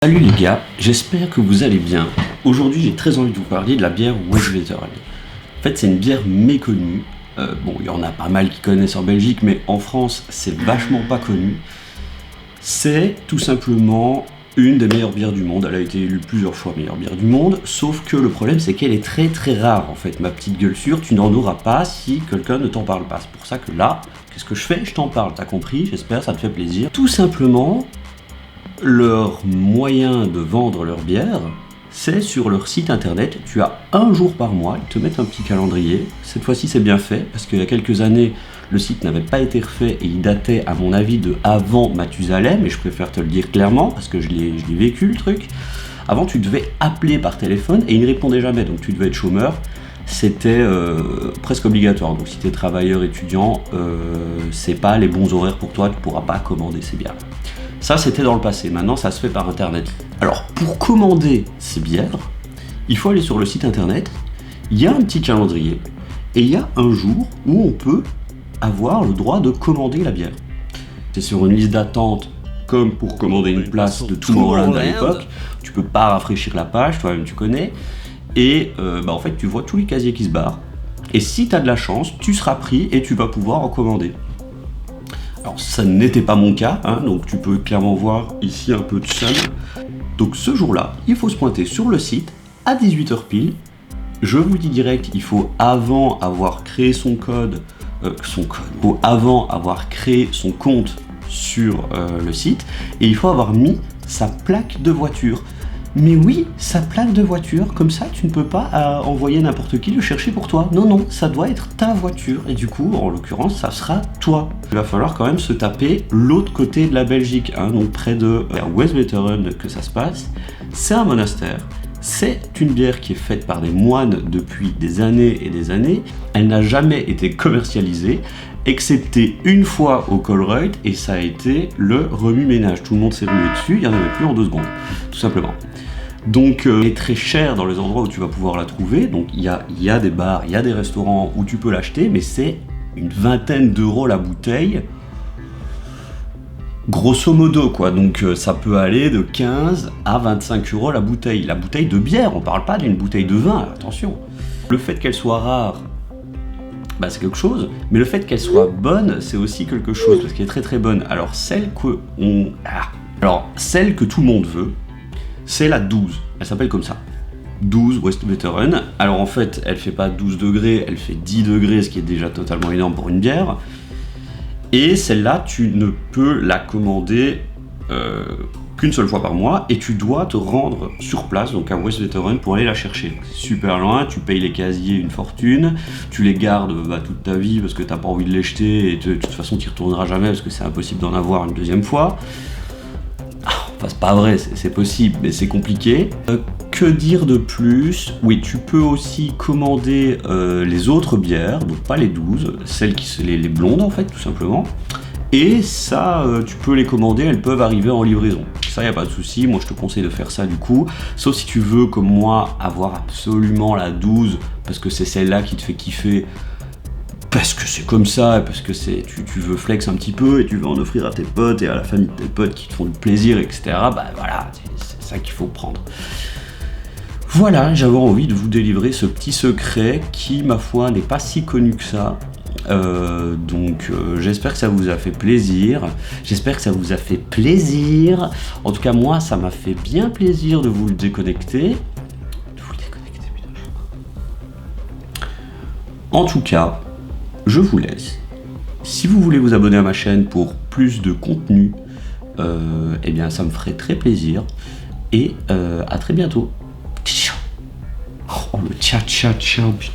Salut les gars, j'espère que vous allez bien. Aujourd'hui j'ai très envie de vous parler de la bière Westvleteren. En fait c'est une bière méconnue. Bon, il y en a pas mal qui connaissent en Belgique, mais en France c'est vachement pas connu. C'est tout simplement une des meilleures bières du monde. Elle a été élue plusieurs fois meilleure bière du monde, sauf que le problème c'est qu'elle est très très rare en fait. Ma petite gueule sûre, tu n'en auras pas si quelqu'un ne t'en parle pas. C'est pour ça que là, qu'est-ce que je fais? Je t'en parle, t'as compris? J'espère, ça te fait plaisir. Tout simplement, leur moyen de vendre leur bière, c'est sur leur site internet. Tu as un jour par mois, ils te mettent un petit calendrier. Cette fois-ci c'est bien fait, parce qu'il y a quelques années, le site n'avait pas été refait et il datait à mon avis de avant Mathusalem, et je préfère te le dire clairement, parce que je l'ai vécu le truc. Avant tu devais appeler par téléphone et ils ne répondaient jamais, donc tu devais être chômeur. C'était presque obligatoire, donc si tu es travailleur, étudiant, c'est pas les bons horaires pour toi, tu ne pourras pas commander ces bières. Ça, c'était dans le passé. Maintenant, ça se fait par Internet. Alors, pour commander ces bières, il faut aller sur le site Internet. Il y a un petit calendrier. Et il y a un jour où on peut avoir le droit de commander la bière. C'est sur une liste d'attente, comme pour commander une place de Tomorrowland à l'époque. Tu peux pas rafraîchir la page, toi-même tu connais. Et en fait, tu vois tous les casiers qui se barrent. Et si tu as de la chance, tu seras pris et tu vas pouvoir en commander. Alors ça n'était pas mon cas, hein, donc tu peux clairement voir ici un peu de sun. Donc ce jour-là, il faut se pointer sur le site à 18h pile. Je vous dis direct, il faut avant avoir créé avant avoir créé son compte sur le site, et il faut avoir mis sa plaque de voiture. Mais oui, sa plaque de voiture, comme ça tu ne peux pas envoyer n'importe qui le chercher pour toi. Non, non, ça doit être ta voiture, et du coup, en l'occurrence, ça sera toi. Il va falloir quand même se taper l'autre côté de la Belgique, hein, donc près de Westvleteren que ça se passe. C'est un monastère, c'est une bière qui est faite par des moines depuis des années et des années. Elle n'a jamais été commercialisée, excepté une fois au Colruyt, et ça a été le remue-ménage. Tout le monde s'est rué dessus, il n'y en avait plus en 2 secondes, tout simplement. Donc elle est très chère dans les endroits où tu vas pouvoir la trouver. Donc il y a des bars, il y a des restaurants où tu peux l'acheter, mais c'est une vingtaine d'euros la bouteille, grosso modo quoi. Donc ça peut aller de 15 à 25 euros la bouteille de bière. On parle pas d'une bouteille de vin, attention. Le fait qu'elle soit rare, c'est quelque chose, mais le fait qu'elle soit bonne, c'est aussi quelque chose, parce qu'elle est très très bonne. Alors celle que tout le monde veut, c'est la 12, elle s'appelle comme ça, 12 Westvleteren. Alors en fait, elle fait pas 12 degrés, elle fait 10 degrés, ce qui est déjà totalement énorme pour une bière. Et celle-là, tu ne peux la commander qu'une seule fois par mois, et tu dois te rendre sur place, donc à Westvleteren, pour aller la chercher. C'est super loin, tu payes les casiers une fortune, tu les gardes toute ta vie parce que t'as pas envie de les jeter, et de toute façon tu y retourneras jamais parce que c'est impossible d'en avoir une deuxième fois. Enfin, c'est pas vrai, c'est possible, mais c'est compliqué. Que dire de plus? Oui, tu peux aussi commander les autres bières, donc pas les 12, celles qui les blondes en fait, tout simplement. Et ça, tu peux les commander, elles peuvent arriver en livraison. Ça, y a pas de souci, moi je te conseille de faire ça du coup. Sauf si tu veux, comme moi, avoir absolument la 12, parce que c'est celle-là qui te fait kiffer, parce que c'est comme ça, parce que tu veux flex un petit peu et tu veux en offrir à tes potes et à la famille de tes potes qui te font du plaisir, etc. Voilà, c'est ça qu'il faut prendre. Voilà, j'avais envie de vous délivrer ce petit secret qui, ma foi, n'est pas si connu que ça. J'espère que ça vous a fait plaisir. En tout cas, moi, ça m'a fait bien plaisir de vous le déconnecter. En tout cas, je vous laisse. Si vous voulez vous abonner à ma chaîne pour plus de contenu, ça me ferait très plaisir. Et à très bientôt. Oh, le ciao, putain.